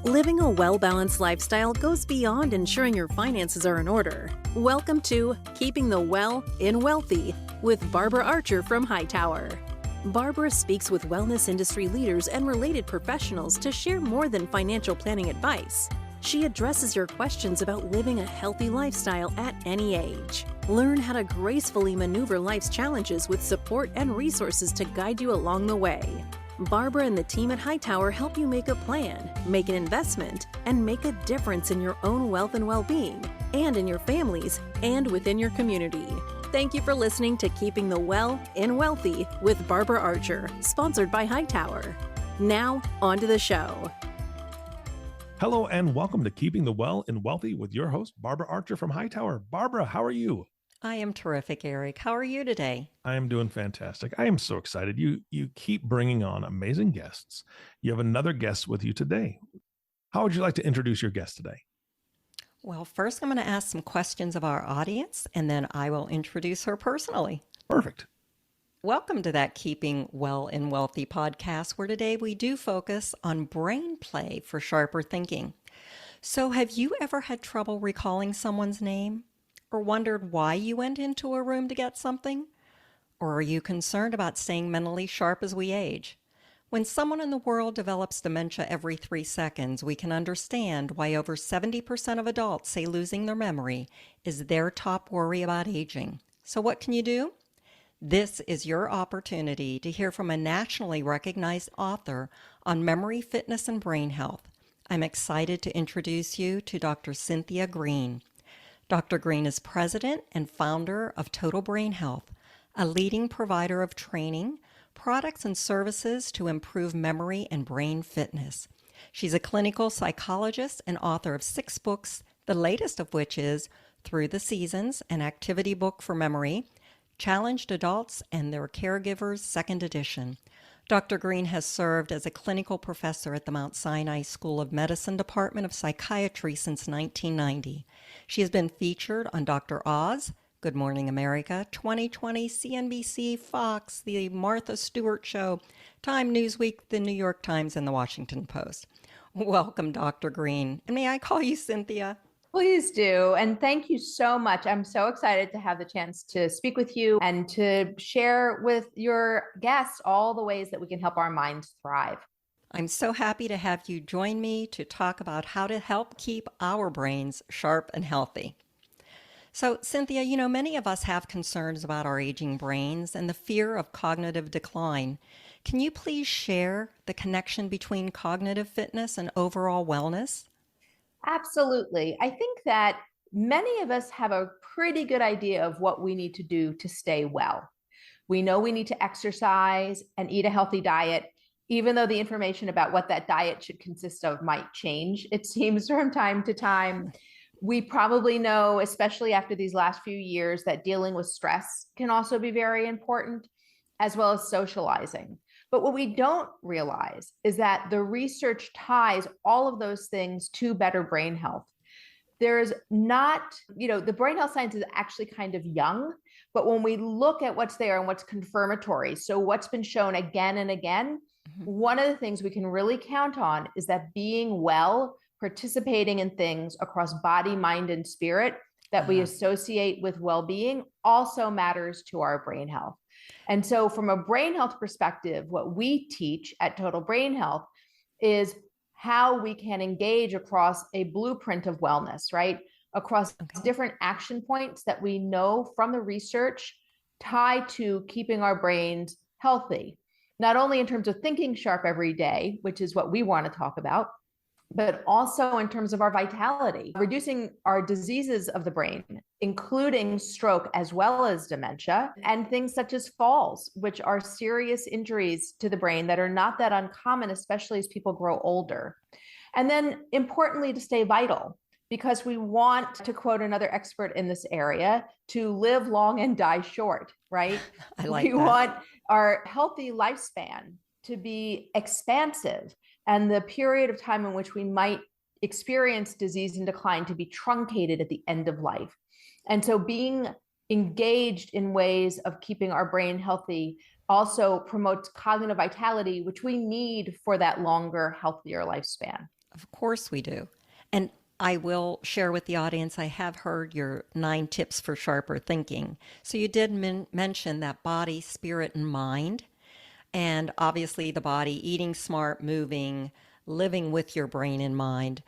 Living a well-balanced lifestyle goes beyond ensuring your finances are in order. Welcome to Keeping the Well in Wealthy with Barbara Archer from Hightower. Barbara speaks with wellness industry leaders and related professionals to share more than financial planning advice. She addresses your questions about living a healthy lifestyle at any age. Learn how to gracefully maneuver life's challenges with support and resources to guide you along the way. Barbara and the team at Hightower help you make a plan, make an investment, and make a difference in your own wealth and well-being, and in your families, and within your community. Thank you for listening to Keeping the Well in Wealthy with Barbara Archer, sponsored by Hightower. Now, on to the show. Hello and welcome to Keeping the Well in Wealthy with your host, Barbara Archer from Hightower. Barbara, how are you? I am terrific, Eric. How are you today? I am doing fantastic. I am so excited. You keep bringing on amazing guests. You have another guest with you today. How would you like to introduce your guest today? Well, first I'm going to ask some questions of our audience, and then I will introduce her personally. Perfect. Welcome to that Keeping Well in Wealthy podcast, where today we do focus on brain play for sharper thinking. So have you ever had trouble recalling someone's name? Or wondered why you went into a room to get something? Or are you concerned about staying mentally sharp as we age? When someone in the world develops dementia every 3 seconds, we can understand why over 70% of adults say losing their memory is their top worry about aging. So what can you do? This is your opportunity to hear from a nationally recognized author on memory, fitness, and brain health. I'm excited to introduce you to Dr. Cynthia Green. Dr. Green is president and founder of Total Brain Health, a leading provider of training, products, and services to improve memory and brain fitness. She's a clinical psychologist and author of 6 books, the latest of which is Through the Seasons, an activity book for memory, Challenged Adults and Their Caregivers, 2nd edition. Dr. Green has served as a clinical professor at the Mount Sinai School of Medicine Department of Psychiatry since 1990. She has been featured on Dr. Oz, Good Morning America, 2020, CNBC, Fox, The Martha Stewart Show, Time, Newsweek, The New York Times, and The Washington Post. Welcome, Dr. Green. And may I call you Cynthia? Please do. And thank you so much. I'm so excited to have the chance to speak with you and to share with your guests all the ways that we can help our minds thrive. I'm so happy to have you join me to talk about how to help keep our brains sharp and healthy. So, Cynthia, many of us have concerns about our aging brains and the fear of cognitive decline. Can you please share the connection between cognitive fitness and overall wellness? Absolutely. I think that many of us have a pretty good idea of what we need to do to stay well. We know we need to exercise and eat a healthy diet, even though the information about what that diet should consist of might change, it seems, from time to time. We probably know, especially after these last few years, that dealing with stress can also be very important, as well as socializing. But what we don't realize is that the research ties all of those things to better brain health. There's not, the brain health science is actually kind of young, but when we look at what's there and what's confirmatory, so what's been shown again and again, one of the things we can really count on is that being well, participating in things across body, mind, and spirit that we associate with well-being also matters to our brain health. And so from a brain health perspective, what we teach at Total Brain Health is how we can engage across a blueprint of wellness, right? Across different action points that we know from the research tie to keeping our brains healthy, not only in terms of thinking sharp every day, which is what we want to talk about, but also in terms of our vitality, reducing our diseases of the brain, including stroke as well as dementia, and things such as falls, which are serious injuries to the brain that are not that uncommon, especially as people grow older. And then importantly, to stay vital, because we want, to quote another expert in this area, to live long and die short, right? I like that. We want our healthy lifespan to be expansive, and the period of time in which we might experience disease and decline to be truncated at the end of life. And so being engaged in ways of keeping our brain healthy also promotes cognitive vitality, which we need for that longer, healthier lifespan. Of course we do. And I will share with the audience, I have heard your 9 tips for sharper thinking. So you did mention that body, spirit, and mind. And obviously the body, eating smart, moving, living with your brain in mind.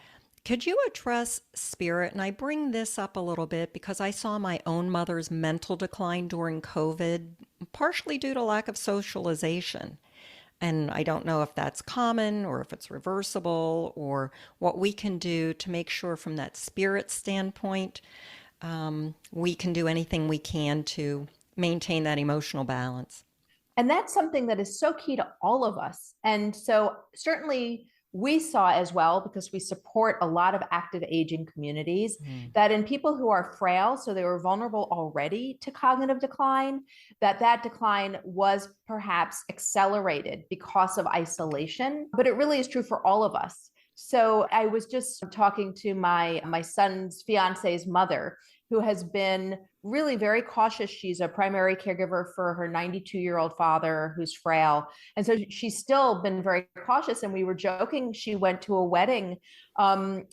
Could you address spirit? And I bring this up a little bit because I saw my own mother's mental decline during COVID, partially due to lack of socialization. And I don't know if that's common or if it's reversible or what we can do to make sure from that spirit standpoint, we can do anything we can to maintain that emotional balance. And that's something that is so key to all of us. And so certainly we saw as well, because we support a lot of active aging communities, that in people who are frail, so they were vulnerable already to cognitive decline, that decline was perhaps accelerated because of isolation. But it really is true for all of us. So I was just talking to my son's fiance's mother, who has been really very cautious. She's a primary caregiver for her 92-year-old father who's frail. And so she's still been very cautious. And we were joking, she went to a wedding and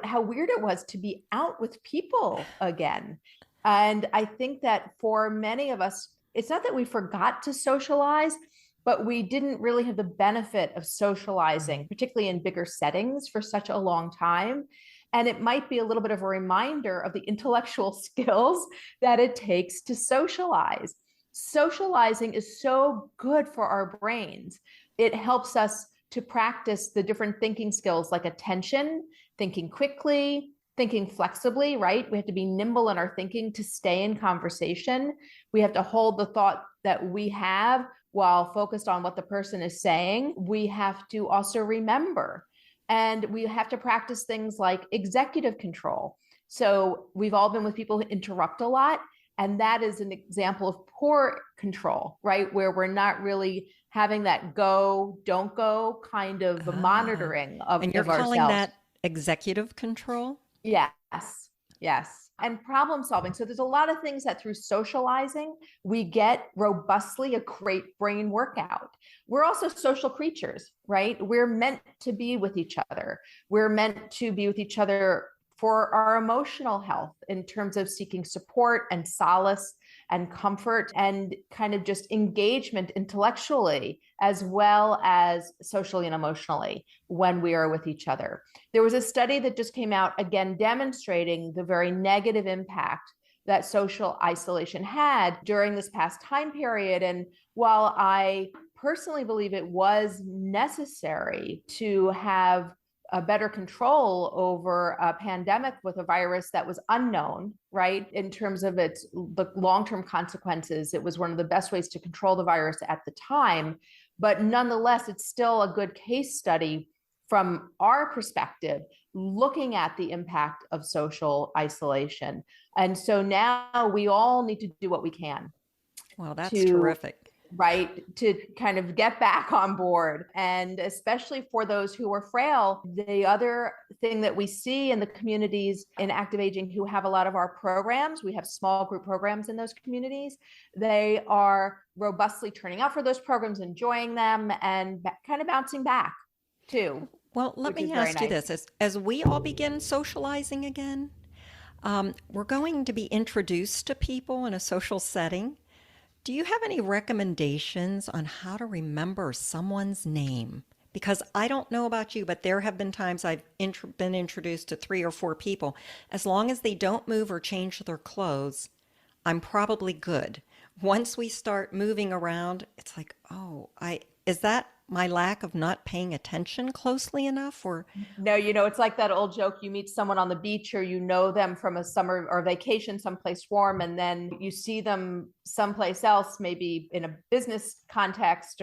how weird it was to be out with people again. And I think that for many of us, it's not that we forgot to socialize, but we didn't really have the benefit of socializing, particularly in bigger settings, for such a long time. And it might be a little bit of a reminder of the intellectual skills that it takes to socialize. Socializing is so good for our brains. It helps us to practice the different thinking skills like attention, thinking quickly, thinking flexibly, right? We have to be nimble in our thinking to stay in conversation. We have to hold the thought that we have while focused on what the person is saying. We have to also remember. And we have to practice things like executive control. So we've all been with people who interrupt a lot. And that is an example of poor control, right? Where we're not really having that go, don't go kind of monitoring of ourselves. And you're calling that executive control? Yes, yes. And problem solving. So there's a lot of things that through socializing, we get robustly a great brain workout. We're also social creatures, right? We're meant to be with each other. We're meant to be with each other for our emotional health in terms of seeking support and solace and comfort and kind of just engagement intellectually as well as socially and emotionally when we are with each other. There was a study that just came out, again, demonstrating the very negative impact that social isolation had during this past time period. And while I personally believe it was necessary to have a better control over a pandemic with a virus that was unknown, right? In terms of the long-term consequences, it was one of the best ways to control the virus at the time. But nonetheless, it's still a good case study from our perspective, looking at the impact of social isolation. And so now we all need to do what we can. Well, that's terrific. Right, to kind of get back on board. And especially for those who are frail, the other thing that we see in the communities in active aging who have a lot of our programs, we have small group programs in those communities, they are robustly turning out for those programs, enjoying them, and kind of bouncing back too. Well, let me ask you this. As we all begin socializing again, we're going to be introduced to people in a social setting. Do you have any recommendations on how to remember someone's name? Because I don't know about you, but there have been times I've been introduced to 3 or 4 people. As long as they don't move or change their clothes, I'm probably good. Once we start moving around, it's like, is that my lack of not paying attention closely enough? Or no, it's like that old joke, you meet someone on the beach or you know them from a summer or vacation someplace warm, and then you see them someplace else, maybe in a business context,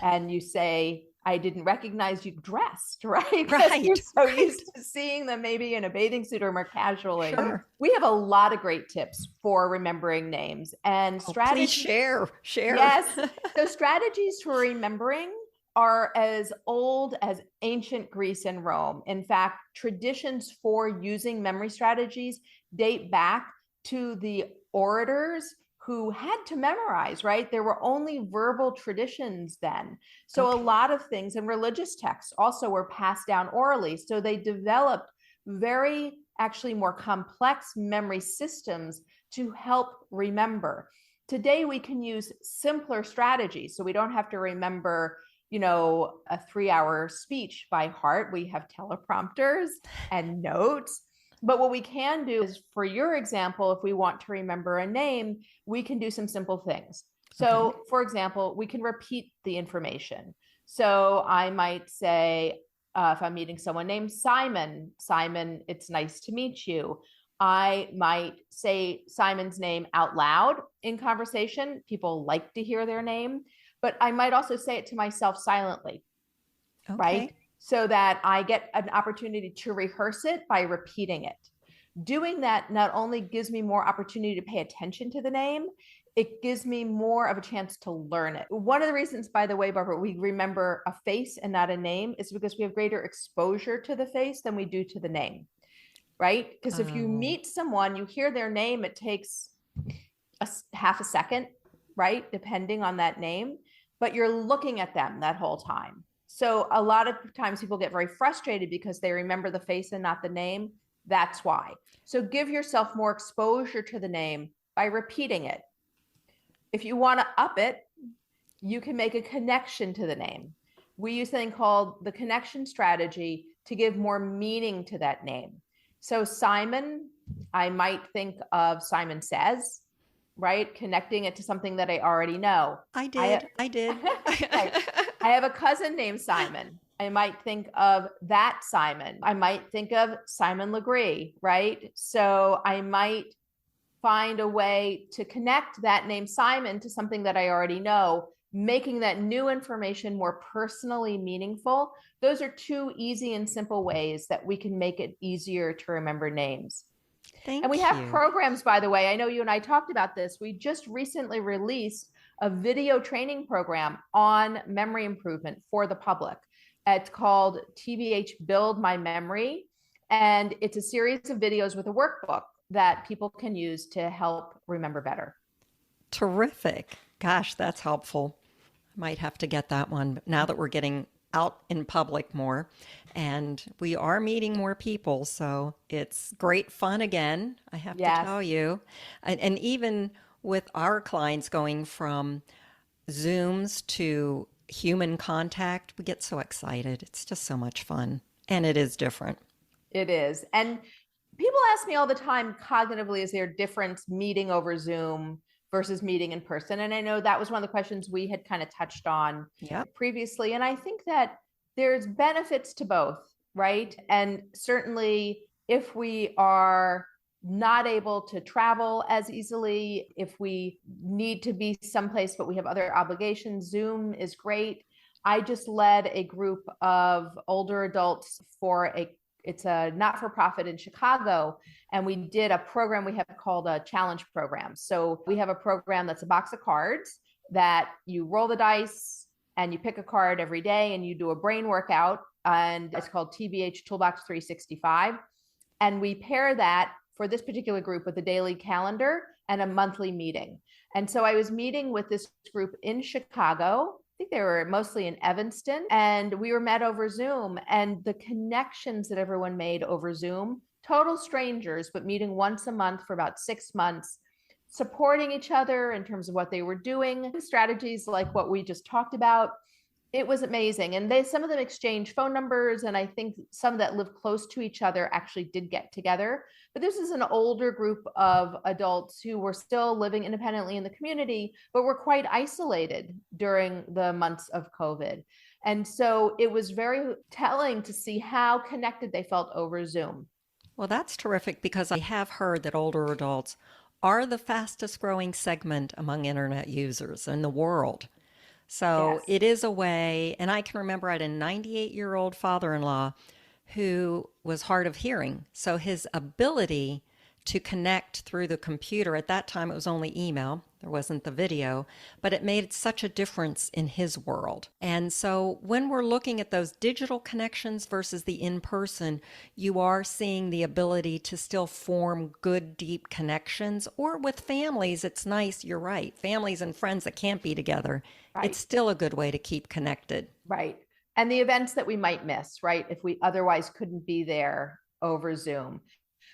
and you say, I didn't recognize you dressed, right? Right. You're so used to seeing them maybe in a bathing suit or more casually. Sure. We have a lot of great tips for remembering names and strategies. Please share. Yes. So strategies for remembering are as old as ancient Greece and Rome. In fact, traditions for using memory strategies date back to the orators who had to memorize, right? There were only verbal traditions then. So Okay. a lot of things, and religious texts also were passed down orally. So they developed very actually more complex memory systems to help remember. Today we can use simpler strategies. So we don't have to remember, a 3-hour speech by heart. We have teleprompters and notes. But what we can do is, for your example, if we want to remember a name, we can do some simple things. So, Okay. for example, we can repeat the information. So I might say, if I'm meeting someone named Simon, Simon, it's nice to meet you. I might say Simon's name out loud in conversation. People like to hear their name, but I might also say it to myself silently, right? Okay. So that I get an opportunity to rehearse it by repeating it. Doing that not only gives me more opportunity to pay attention to the name, it gives me more of a chance to learn it. One of the reasons, by the way, Barbara, we remember a face and not a name is because we have greater exposure to the face than we do to the name, right? Because if you Oh. meet someone, you hear their name, it takes half a second, right? Depending on that name, but you're looking at them that whole time. So a lot of times people get very frustrated because they remember the face and not the name. That's why. So give yourself more exposure to the name by repeating it. If you want to up it, you can make a connection to the name. We use something called the connection strategy to give more meaning to that name. So Simon, I might think of Simon Says, right? Connecting it to something that I already know. I did. Right. I have a cousin named Simon. I might think of that Simon. I might think of Simon Legree, right? So I might find a way to connect that name Simon to something that I already know, making that new information more personally meaningful. Those are two easy and simple ways that we can make it easier to remember names. Thank And we have you. programs, by the way. I know you and I talked about this. We just recently released a video training program on memory improvement for the public. It's called TBH Build My Memory. And it's a series of videos with a workbook that people can use to help remember better. Terrific. Gosh, that's helpful. I might have to get that one now that we're getting out in public more and we are meeting more people. So it's great fun again, I have to Yes. tell you. And even with our clients going from Zooms to human contact, we get so excited. It's just so much fun. And it is different. It is. And people ask me all the time, cognitively, is there a difference meeting over Zoom versus meeting in person? And I know that was one of the questions we had kind of touched on previously. And I think that there's benefits to both, right? And certainly if we are not able to travel as easily, if we need to be someplace but we have other obligations, Zoom is great. I just led a group of older adults for it's a not-for-profit in Chicago, and we did a program we have called a challenge program. So we have a program that's a box of cards that you roll the dice and you pick a card every day and you do a brain workout, and it's called TBH Toolbox 365. And we pair that for this particular group with a daily calendar and a monthly meeting. And so I was meeting with this group in Chicago. I think they were mostly in Evanston, and we were met over Zoom, and the connections that everyone made over Zoom, total strangers, but meeting once a month for about 6 months, supporting each other in terms of what they were doing, strategies like what we just talked about. It was amazing. And some of them exchanged phone numbers. And I think some that live close to each other actually did get together. But this is an older group of adults who were still living independently in the community, but were quite isolated during the months of COVID. And so it was very telling to see how connected they felt over Zoom. Well, that's terrific because I have heard that older adults are the fastest growing segment among internet users in the world. So Yes. it is a way, and I can remember I had a 98-year-old father-in-law who was hard of hearing. So his ability to connect through the computer, at that time it was only email, there wasn't the video, but it made such a difference in his world. And so when we're looking at those digital connections versus the in-person, you are seeing the ability to still form good, deep connections. Or with families, it's nice, you're right, families and friends that can't be together, Right. it's still a good way to keep connected. Right. And the events that we might miss, right? If we otherwise couldn't be there over Zoom.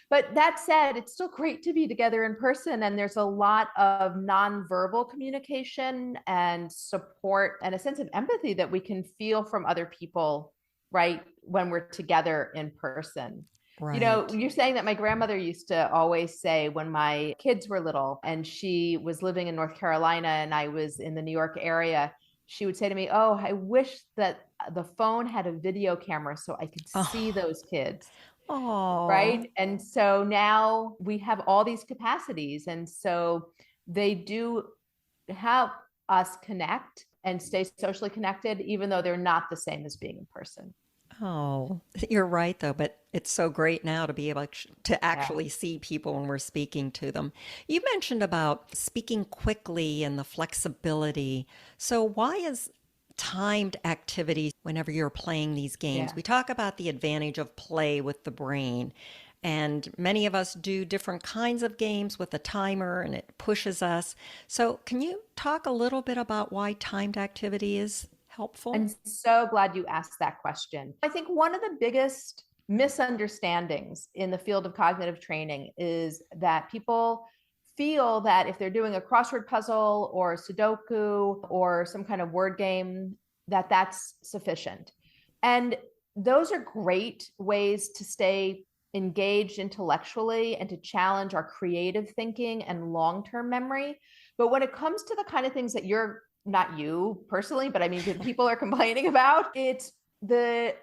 But that said, it's still great to be together in person. And there's a lot of nonverbal communication and support and a sense of empathy that we can feel from other people, right? When we're together in person. Right. You know, you're saying that my grandmother used to always say when my kids were little and she was living in North Carolina and I was in the New York area, she would say to me, "Oh, I wish that the phone had a video camera so I could see those kids." Oh, Right. And so now we have all these capacities. And so they do help us connect and stay socially connected, even though they're not the same as being in person. oh, you're right though, but it's so great now to be able to actually see people when we're speaking to them. You mentioned about speaking quickly and the flexibility. So why is timed activity whenever you're playing these games? Yeah. We talk about the advantage of play with the brain. And many of us do different kinds of games with a timer and it pushes us. So can you talk a little bit about why timed activity is helpful? I'm so glad you asked that question. I think one of the biggest misunderstandings in the field of cognitive training is that people feel that if they're doing a crossword puzzle or Sudoku or some kind of word game, that that's sufficient. And those are great ways to stay engaged intellectually and to challenge our creative thinking and long-term memory. But when it comes to the kind of things that you're, not you personally, but I mean, people are complaining about, it's the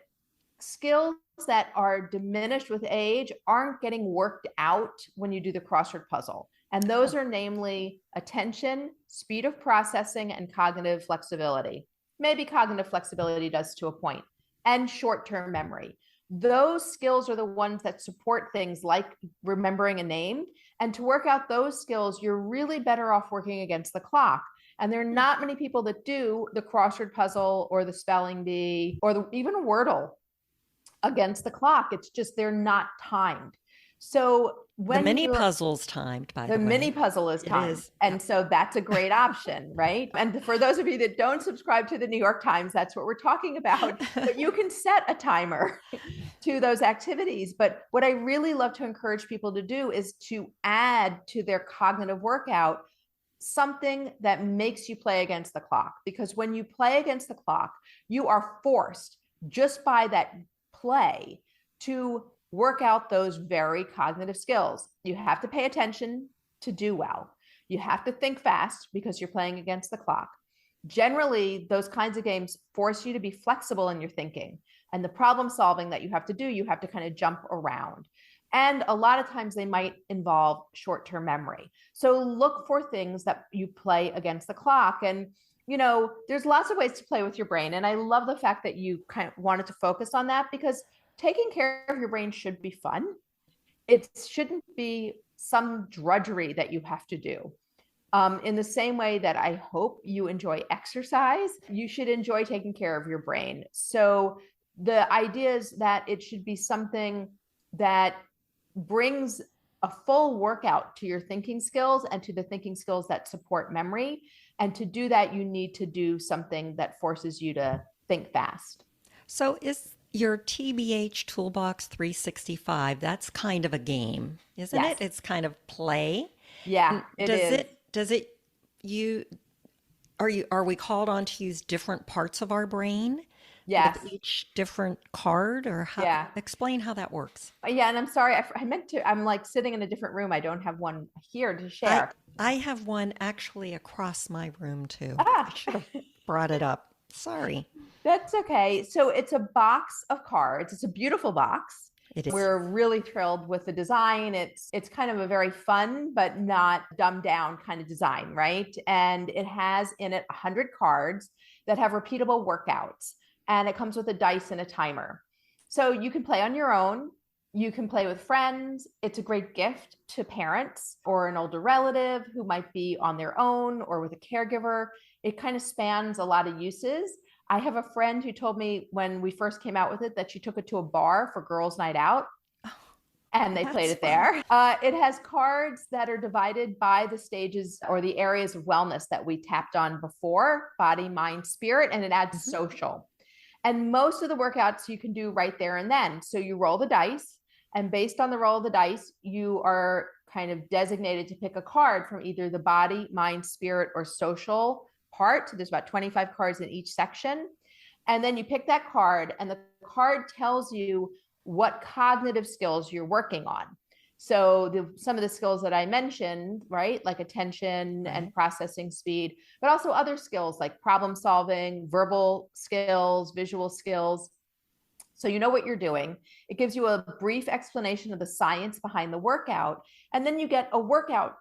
skills that are diminished with age aren't getting worked out when you do the crossword puzzle. And those are namely attention, speed of processing, and cognitive flexibility. Maybe cognitive flexibility does to a point, and short-term memory. Those skills are the ones that support things like remembering a name. And to work out those skills, you're really better off working against the clock. And there are not many people that do the crossword puzzle or the spelling bee or even Wordle against the clock. It's just they're not timed. So when the mini puzzle's timed, by the way. The mini puzzle is timed. And so that's a great option, right? And for those of you that don't subscribe to the New York Times, that's what we're talking about. But you can set a timer to those activities. But what I really love to encourage people to do is to add to their cognitive workout something that makes you play against the clock. Because when you play against the clock, you are forced just by that play to work out those very cognitive skills. You have to pay attention to do well. You have to think fast because you're playing against the clock. Generally, those kinds of games force you to be flexible in your thinking. And the problem solving that you have to do, you have to kind of jump around. And a lot of times they might involve short-term memory. So look for things that you play against the clock. And, you know, there's lots of ways to play with your brain. And I love the fact that you kind of wanted to focus on that, because taking care of your brain should be fun. It shouldn't be some drudgery that you have to do. In the same way that I hope you enjoy exercise, you should enjoy taking care of your brain. So the idea is that it should be something that brings a full workout to your thinking skills and to the thinking skills that support memory. And to do that, you need to do something that forces you to think fast. So is your TBH Toolbox 365, that's kind of a game, isn't Yes. it? It's kind of play. Yeah, And are we called on to use different parts of our brain? Yes. With each different card, or how? Yeah. Explain how that works. Yeah, and I'm sorry, I meant to, I'm like sitting in a different room. I don't have one here to share. I have one actually across my room too. Ah. I should have brought it up. Sorry. That's okay. So it's a box of cards. It's a beautiful box. It is. We're really thrilled with the design. It's kind of a very fun, but not dumbed down kind of design, right? And it has in it 100 cards that have repeatable workouts. And it comes with a dice and a timer. So you can play on your own. You can play with friends. It's a great gift to parents or an older relative who might be on their own or with a caregiver. It kind of spans a lot of uses. I have a friend who told me when we first came out with it that she took it to a bar for girls' night out and they played it there. It has cards that are divided by the stages or the areas of wellness that we tapped on before: body, mind, spirit, and it adds social. And most of the workouts you can do right there and then. So you roll the dice, and based on the roll of the dice, you are kind of designated to pick a card from either the body, mind, spirit, or social part. So there's about 25 cards in each section. And then you pick that card, and the card tells you what cognitive skills you're working on. So some of the skills that I mentioned, right, like attention and processing speed, but also other skills like problem solving, verbal skills, visual skills. So you know what you're doing. It gives you a brief explanation of the science behind the workout. And then you get a workout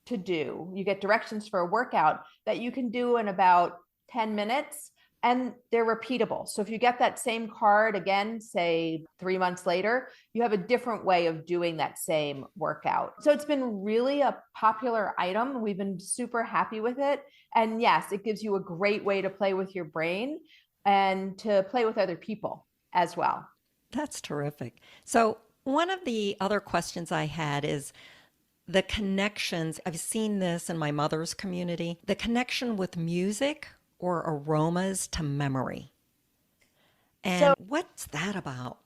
to do. You get directions for a workout that you can do in about 10 minutes. And they're repeatable. So if you get that same card again, say 3 months later, you have a different way of doing that same workout. So it's been really a popular item. We've been super happy with it. And yes, it gives you a great way to play with your brain and to play with other people as well. That's terrific. So one of the other questions I had is the connections. I've seen this in my mother's community, the connection with music or aromas to memory. And what's that about?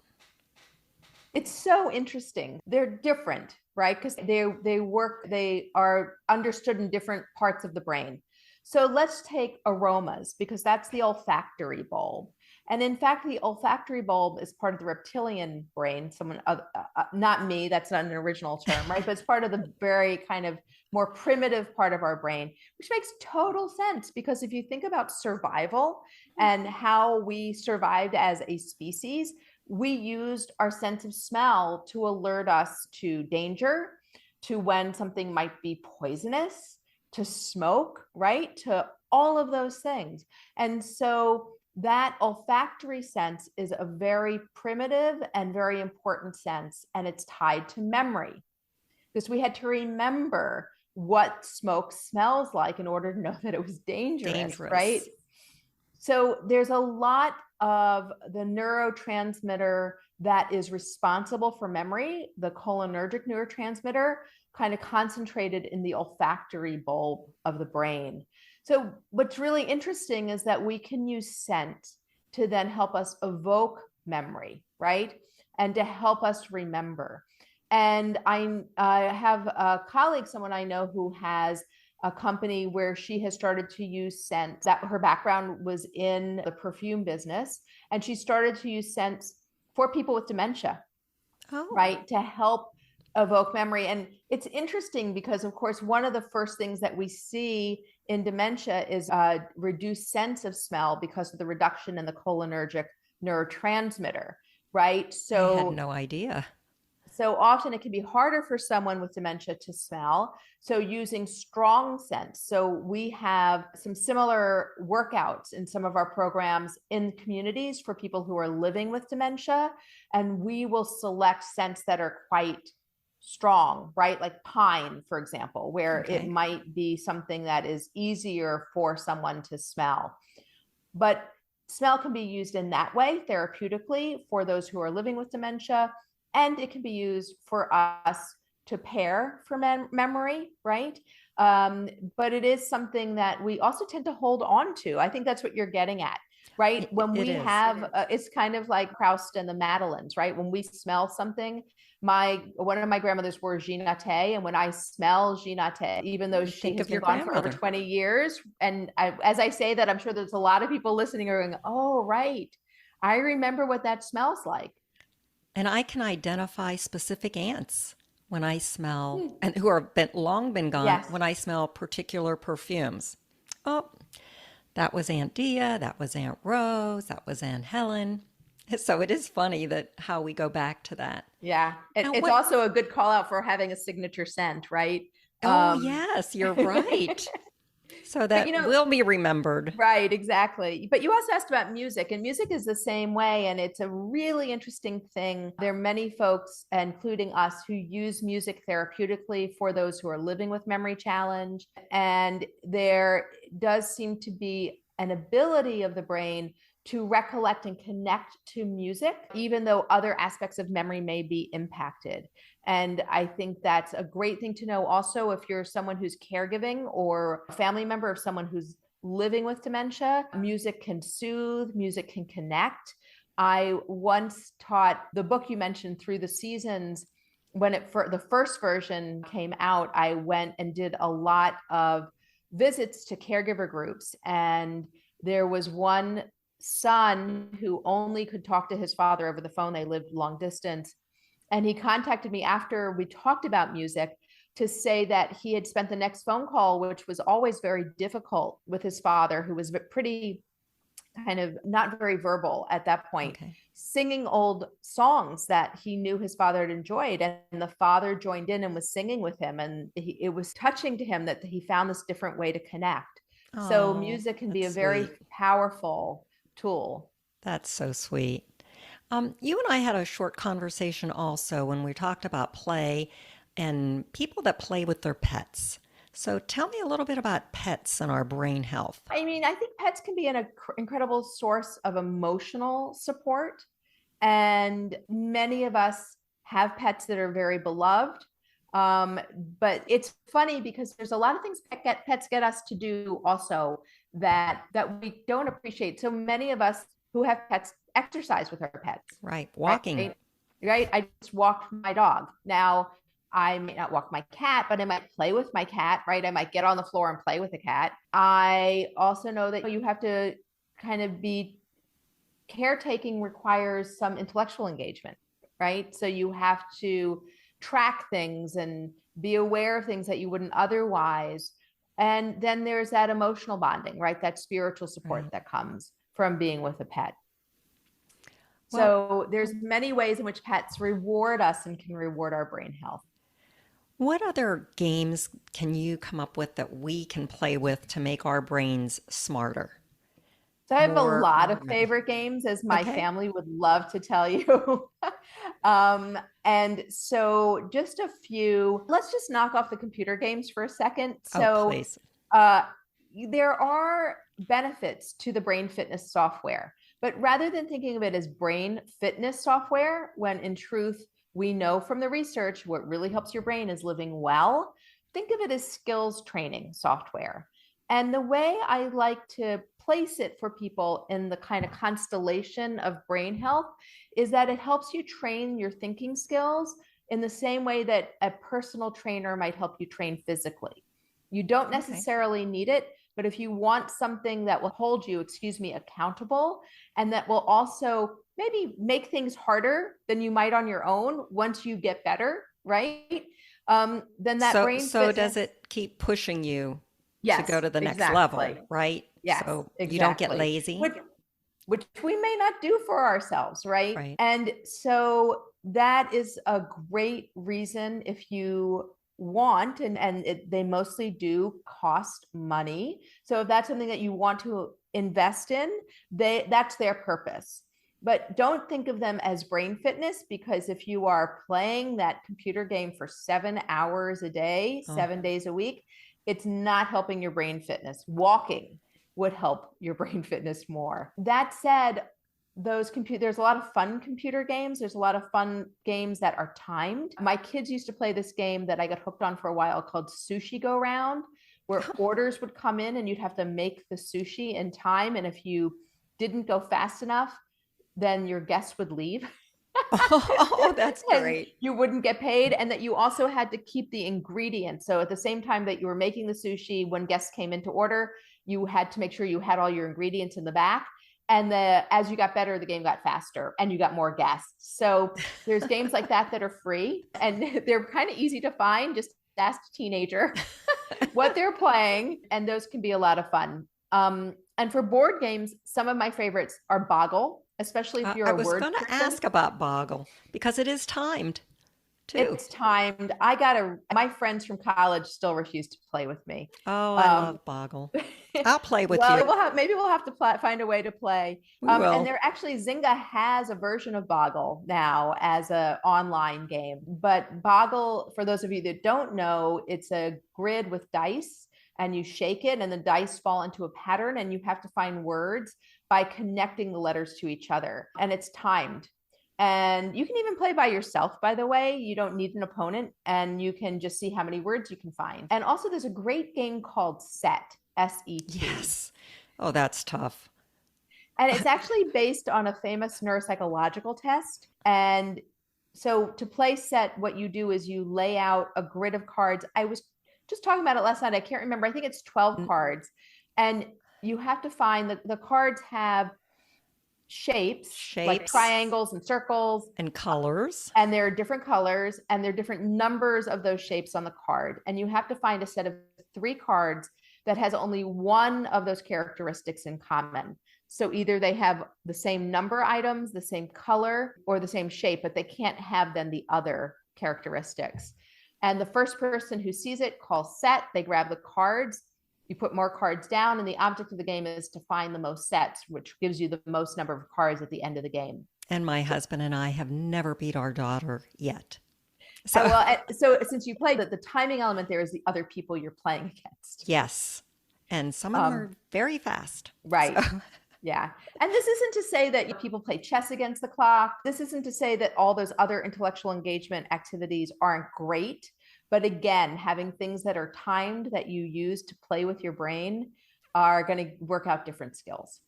It's so interesting. They're different, right? Because they are understood in different parts of the brain. So let's take aromas, because that's the olfactory bulb. And in fact, the olfactory bulb is part of the reptilian brain. Not me, that's not an original term, right? But it's part of the very kind of more primitive part of our brain, which makes total sense, because if you think about survival and how we survived as a species, we used our sense of smell to alert us to danger, to when something might be poisonous, to smoke, right? To all of those things. And so that olfactory sense is a very primitive and very important sense, and it's tied to memory, because we had to remember what smoke smells like in order to know that it was dangerous. Right? So there's a lot of the neurotransmitter that is responsible for memory, the cholinergic neurotransmitter, kind of concentrated in the olfactory bulb of the brain. So what's really interesting is that we can use scent to then help us evoke memory, right? And to help us remember. And I have a colleague, someone I know, who has a company where she has started to use scent. That her background was in the perfume business, and she started to use scents for people with dementia, right? To help evoke memory. And it's interesting because, of course, one of the first things that we see in dementia is a reduced sense of smell because of the reduction in the cholinergic neurotransmitter, right? So I had no idea. So often it can be harder for someone with dementia to smell. So using strong scents. So we have some similar workouts in some of our programs in communities for people who are living with dementia. And we will select scents that are quite strong, right? Like pine, for example, where it might be something that is easier for someone to smell. But smell can be used in that way therapeutically for those who are living with dementia. And it can be used for us to pair for memory, right? But it is something that we also tend to hold on to. I think that's what you're getting at, right? When we have, it's kind of like Proust and the Madeleines, right? When we smell something, one of my grandmothers wore Ginate, and when I smell Ginate, even though she has been gone for over 20 years, and as I say that, I'm sure there's a lot of people listening who are going, oh, right. I remember what that smells like. And I can identify specific ants when I smell, and who are long been gone, when I smell particular perfumes. Oh, that was Aunt Dia, that was Aunt Rose, that was Aunt Helen. So it is funny that how we go back to that. Yeah. It's also a good call out for having a signature scent, right? Oh, yes, you're right. So But that will be remembered. right, exactly. But you also asked about music, and music is the same way. And it's a really interesting thing. There are many folks, including us, who use music therapeutically for those who are living with memory challenge. And there does seem to be an ability of the brain to recollect and connect to music, even though other aspects of memory may be impacted. And I think that's a great thing to know. Also, if you're someone who's caregiving or a family member of someone who's living with dementia, music can soothe, music can connect. I once taught the book you mentioned, Through the Seasons. When the first version came out, I went and did a lot of visits to caregiver groups. And there was one son who only could talk to his father over the phone. They lived long distance. And he contacted me after we talked about music to say that he had spent the next phone call, which was always very difficult, with his father, who was pretty kind of not very verbal at that point, singing old songs that he knew his father had enjoyed. And the father joined in and was singing with him. And it was touching to him that he found this different way to connect. So music can be a very powerful tool. That's so sweet. You and I had a short conversation also when we talked about play and people that play with their pets. So tell me a little bit about pets and our brain health. I mean, I think pets can be an incredible source of emotional support. And many of us have pets that are very beloved. But it's funny because there's a lot of things pets get us to do also that we don't appreciate. So many of us who have pets exercise with our pets. Right. Walking. Right. I just walked my dog. Now, I may not walk my cat, but I might play with my cat, right? I might get on the floor and play with the cat. I also know that you have to kind of caretaking requires some intellectual engagement, right? So you have to track things and be aware of things that you wouldn't otherwise. And then there's that emotional bonding, right? That spiritual support that comes from being with a pet. So there's many ways in which pets reward us and can reward our brain health. What other games can you come up with that we can play with to make our brains smarter? So I have a lot of favorite games, as my family would love to tell you. And so just a few, let's just knock off the computer games for a second. So please. There are benefits to the brain fitness software, but rather than thinking of it as brain fitness software, when in truth, we know from the research, what really helps your brain is living well, think of it as skills training software. And the way I like to place it for people in the kind of constellation of brain health is that it helps you train your thinking skills in the same way that a personal trainer might help you train physically. You don't necessarily need it, but if you want something that will hold you, accountable, and that will also maybe make things harder than you might on your own once you get better, right? Then that brain fitness, does it keep pushing you to go to the next level, right? Yes, so you don't get lazy. Which we may not do for ourselves, right? And so that is a great reason if you want, they mostly do cost money. So if that's something that you want to invest in, that's their purpose. But don't think of them as brain fitness, because if you are playing that computer game for 7 hours a day, 7 days a week, it's not helping your brain fitness. Walking would help your brain fitness more. That said, there's a lot of fun computer games. There's a lot of fun games that are timed. My kids used to play this game that I got hooked on for a while called Sushi Go Round, where orders would come in and you'd have to make the sushi in time. And if you didn't go fast enough, then your guests would leave. Oh, that's great. You wouldn't get paid. And that you also had to keep the ingredients. So at the same time that you were making the sushi, when guests came in to order, you had to make sure you had all your ingredients in the back. And as you got better, the game got faster and you got more guests. So there's games like that are free and they're kind of easy to find. Just ask a teenager what they're playing. And those can be a lot of fun. And for board games, some of my favorites are Boggle, especially if you're a word person. I was going to ask about Boggle because it is timed. too. It's timed. My friends from college still refuse to play with me. Oh, I love Boggle. I'll play with well, you. maybe we'll have to find a way to play. We will. And Zynga has a version of Boggle now as an online game. But Boggle, for those of you that don't know, it's a grid with dice, and you shake it and the dice fall into a pattern, and you have to find words by connecting the letters to each other. And it's timed. And you can even play by yourself, by the way. You don't need an opponent, and you can just see how many words you can find. And also there's a great game called Set, S-E-T. Yes. Oh, that's tough. And it's actually based on a famous neuropsychological test. And so to play Set, what you do is you lay out a grid of cards. I was just talking about it last night. I can't remember. I think it's 12 cards. And you have to find the cards have shapes like triangles and circles and colors, and there are different colors, and there are different numbers of those shapes on the card, and you have to find a set of 3 cards that has only one of those characteristics in common. So either they have the same number items, the same color, or the same shape, but they can't have then the other characteristics. And the first person who sees it calls Set. They grab the cards. You put more cards down, and the object of the game is to find the most sets, which gives you the most number of cards at the end of the game. And my husband and I have never beat our daughter yet. So, so since you played, the timing element there is the other people you're playing against. Yes. And some of them are very fast. Right. So. Yeah. And this isn't to say that people play chess against the clock. This isn't to say that all those other intellectual engagement activities aren't great. But again, having things that are timed that you use to play with your brain are going to work out different skills.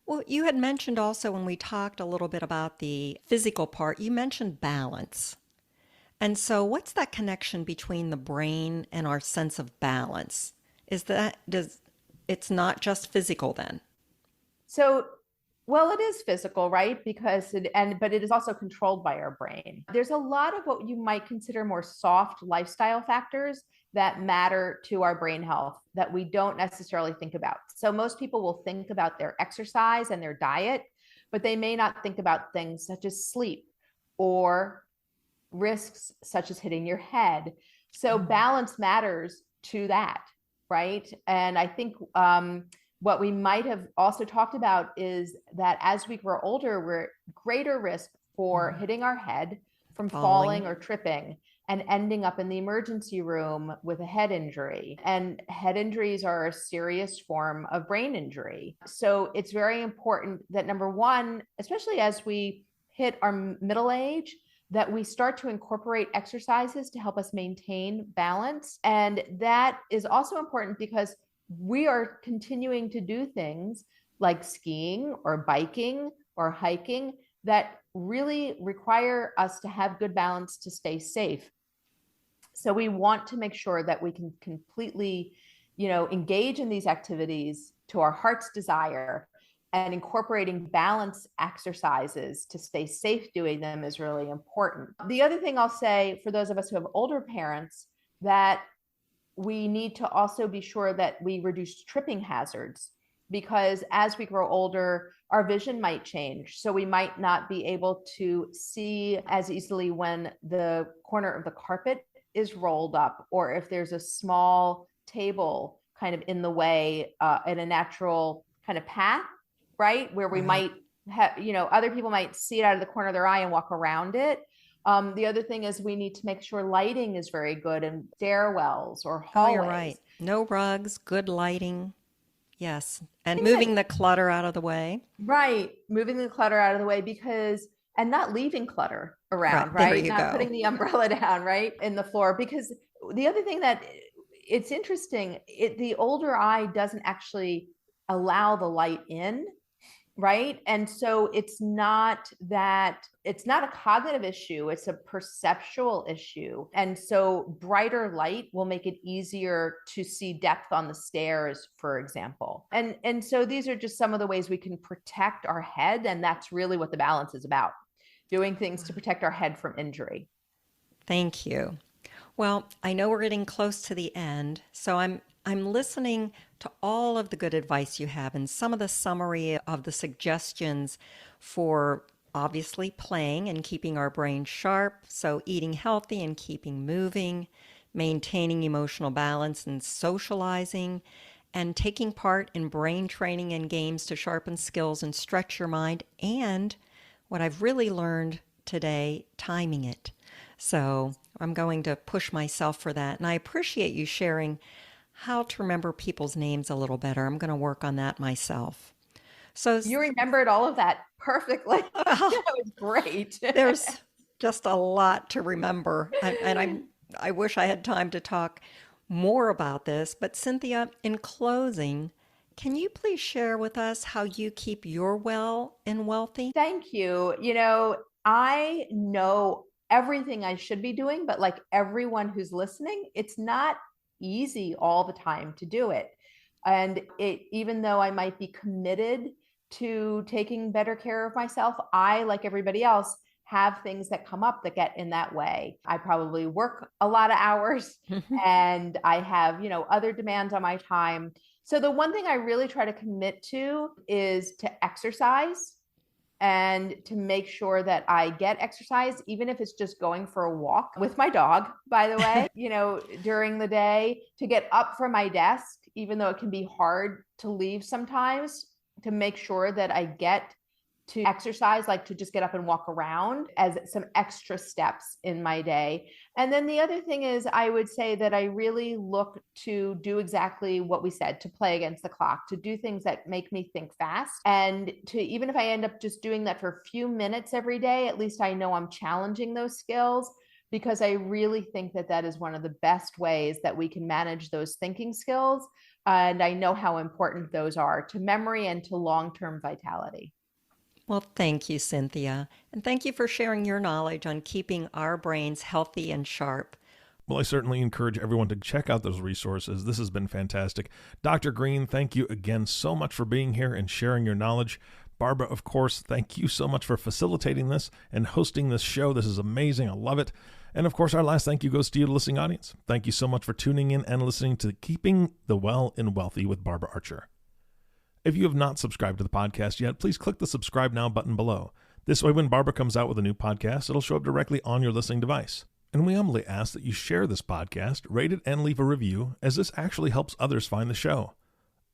Well, you had mentioned also when we talked a little bit about the physical part, you mentioned balance. And so what's that connection between the brain and our sense of balance? It's not just physical then? So, well, it is physical, right? But it is also controlled by our brain. There's a lot of what you might consider more soft lifestyle factors that matter to our brain health that we don't necessarily think about. So most people will think about their exercise and their diet, but they may not think about things such as sleep or risks such as hitting your head. So balance matters to that, right? And I think what we might have also talked about is that as we grow older, we're at greater risk for hitting our head from falling or tripping and ending up in the emergency room with a head injury. And head injuries are a serious form of brain injury. So it's very important that, number one, especially as we hit our middle age, that we start to incorporate exercises to help us maintain balance. And that is also important because we are continuing to do things like skiing or biking or hiking that really require us to have good balance to stay safe. So we want to make sure that we can completely, engage in these activities to our heart's desire, and incorporating balance exercises to stay safe doing them is really important. The other thing I'll say for those of us who have older parents, that we need to also be sure that we reduce tripping hazards, because as we grow older, our vision might change. So we might not be able to see as easily when the corner of the carpet is rolled up, or if there's a small table kind of in the way in a natural kind of path, right? Where we might have, other people might see it out of the corner of their eye and walk around it. The other thing is we need to make sure lighting is very good in stairwells or hallways. Oh, you're right. No rugs, good lighting. Yes. And moving the clutter out of the way. Right. Moving the clutter out of the way and not leaving clutter around, right? Not putting the umbrella down, right? In the floor. Because the other thing that it's interesting, the older eye doesn't actually allow the light in. Right. And so it's not a cognitive issue, it's a perceptual issue. And so brighter light will make it easier to see depth on the stairs, for example. And so these are just some of the ways we can protect our head. And that's really what the balance is about, doing things to protect our head from injury. Thank you. Well, I know we're getting close to the end, so I'm listening to all of the good advice you have and some of the summary of the suggestions for obviously playing and keeping our brain sharp, so eating healthy and keeping moving, maintaining emotional balance and socializing, and taking part in brain training and games to sharpen skills and stretch your mind, and what I've really learned today, timing it. So I'm going to push myself for that. And I appreciate you sharing how to remember people's names a little better. I'm going to work on that myself. So you remembered all of that perfectly. That was great. There's just a lot to remember. I wish I had time to talk more about this. But Cynthia, in closing, can you please share with us how you keep your well and wealthy? Thank you. I know everything I should be doing, but like everyone who's listening, it's not easy all the time to do it. And even though I might be committed to taking better care of myself, I, like everybody else, have things that come up that get in that way. I probably work a lot of hours and I have, other demands on my time. So the one thing I really try to commit to is to exercise and to make sure that I get exercise, even if it's just going for a walk with my dog, by the way, during the day, to get up from my desk, even though it can be hard to leave sometimes, to make sure that I get to exercise, like to just get up and walk around as some extra steps in my day. And then the other thing is, I would say that I really look to do exactly what we said, to play against the clock, to do things that make me think fast. And to, even if I end up just doing that for a few minutes every day, at least I know I'm challenging those skills, because I really think that that is one of the best ways that we can manage those thinking skills. And I know how important those are to memory and to long-term vitality. Well, thank you, Cynthia. And thank you for sharing your knowledge on keeping our brains healthy and sharp. Well, I certainly encourage everyone to check out those resources. This has been fantastic. Dr. Green, thank you again so much for being here and sharing your knowledge. Barbara, of course, thank you so much for facilitating this and hosting this show. This is amazing. I love it. And of course, our last thank you goes to you, the listening audience. Thank you so much for tuning in and listening to Keeping the Well and Wealthy with Barbara Archer. If you have not subscribed to the podcast yet, please click the subscribe now button below. This way, when Barbara comes out with a new podcast, it'll show up directly on your listening device. And we humbly ask that you share this podcast, rate it, and leave a review, as this actually helps others find the show.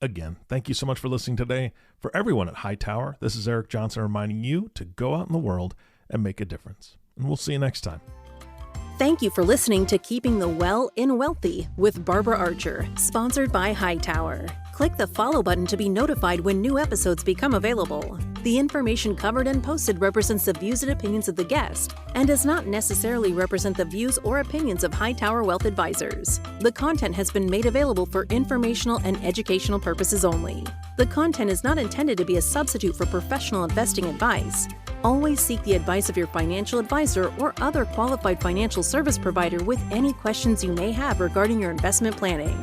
Again, thank you so much for listening today. For everyone at Hightower, this is Eric Johnson reminding you to go out in the world and make a difference. And we'll see you next time. Thank you for listening to Keeping the Well and Wealthy with Barbara Archer, sponsored by Hightower. Click the follow button to be notified when new episodes become available. The information covered and posted represents the views and opinions of the guest and does not necessarily represent the views or opinions of Hightower Wealth Advisors. The content has been made available for informational and educational purposes only. The content is not intended to be a substitute for professional investing advice. Always seek the advice of your financial advisor or other qualified financial service provider with any questions you may have regarding your investment planning.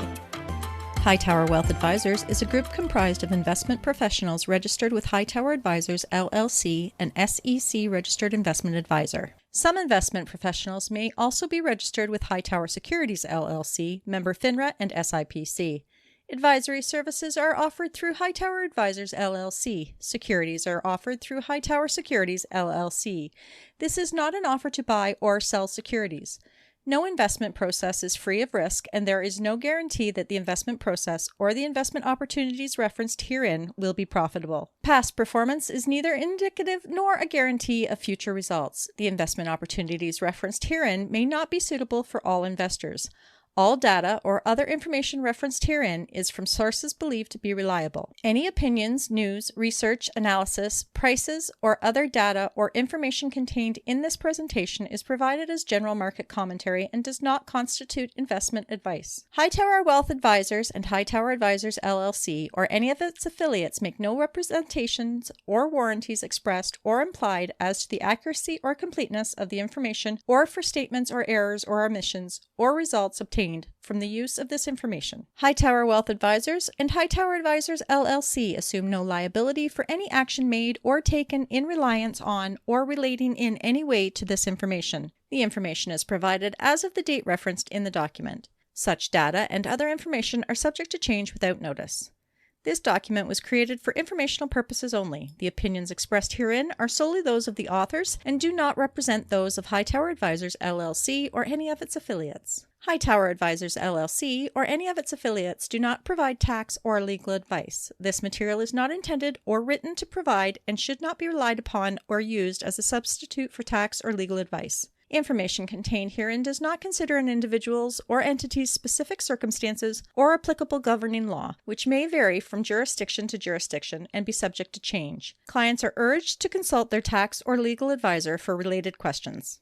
Hightower Wealth Advisors is a group comprised of investment professionals registered with Hightower Advisors, LLC, an SEC registered investment advisor. Some investment professionals may also be registered with Hightower Securities, LLC, member FINRA and SIPC. Advisory services are offered through Hightower Advisors, LLC. Securities are offered through Hightower Securities, LLC. This is not an offer to buy or sell securities. No investment process is free of risk, and there is no guarantee that the investment process or the investment opportunities referenced herein will be profitable. Past performance is neither indicative nor a guarantee of future results. The investment opportunities referenced herein may not be suitable for all investors. All data or other information referenced herein is from sources believed to be reliable. Any opinions, news, research, analysis, prices, or other data or information contained in this presentation is provided as general market commentary and does not constitute investment advice. Hightower Wealth Advisors and Hightower Advisors LLC or any of its affiliates make no representations or warranties expressed or implied as to the accuracy or completeness of the information or for statements or errors or omissions or results obtained from the use of this information. Hightower Wealth Advisors and Hightower Advisors LLC assume no liability for any action made or taken in reliance on or relating in any way to this information. The information is provided as of the date referenced in the document. Such data and other information are subject to change without notice. This document was created for informational purposes only. The opinions expressed herein are solely those of the authors and do not represent those of Hightower Advisors LLC or any of its affiliates. Hightower Advisors LLC or any of its affiliates do not provide tax or legal advice. This material is not intended or written to provide and should not be relied upon or used as a substitute for tax or legal advice. Information contained herein does not consider an individual's or entity's specific circumstances or applicable governing law, which may vary from jurisdiction to jurisdiction and be subject to change. Clients are urged to consult their tax or legal advisor for related questions.